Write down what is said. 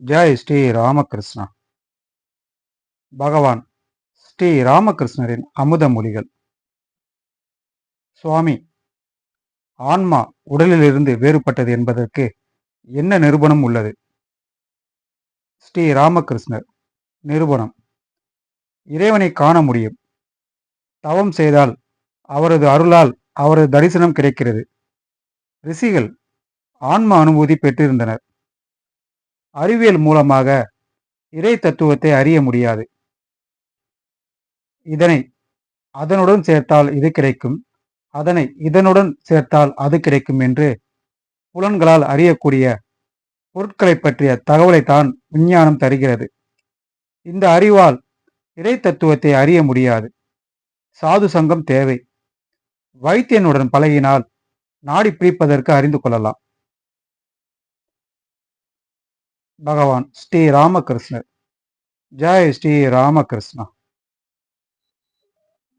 ஜெய் ஸ்ரீ ராமகிருஷ்ணா. பகவான் ஸ்ரீ ராமகிருஷ்ணரின் அமுத மொழிகள். சுவாமி, ஆன்மா உடலிலிருந்து வேறுபட்டது என்பதற்கு என்ன நிரூபணம் உள்ளது? ஸ்ரீ ராமகிருஷ்ணர். நிரூபணம்: இறைவனை காண முடியும். தவம் செய்தால் அவரது அருளால் அவரது தரிசனம் கிடைக்கிறது. ரிஷிகள் ஆன்ம அனுபூதி பெற்றிருந்தனர். அறிவியல் மூலமாக இறை தத்துவத்தை அறிய முடியாது. இதனை அதனுடன் சேர்த்தால் இது கிடைக்கும், அதனை இதனுடன் சேர்த்தால் அது கிடைக்கும் என்று புலன்களால் அறியக்கூடிய பொருட்களை பற்றிய தகவலைத்தான் விஞ்ஞானம் தருகிறது. இந்த அறிவால் இறை தத்துவத்தை அறிய முடியாது. சாது சங்கம் தேவை. வைத்தியனுடன் பழகினால் நாடி பிடிப்பதற்கு அறிந்து கொள்ளலாம். பகவான் ஸ்ரீ ராமகிருஷ்ணர். ஜெய் ஸ்ரீ ராமகிருஷ்ணா.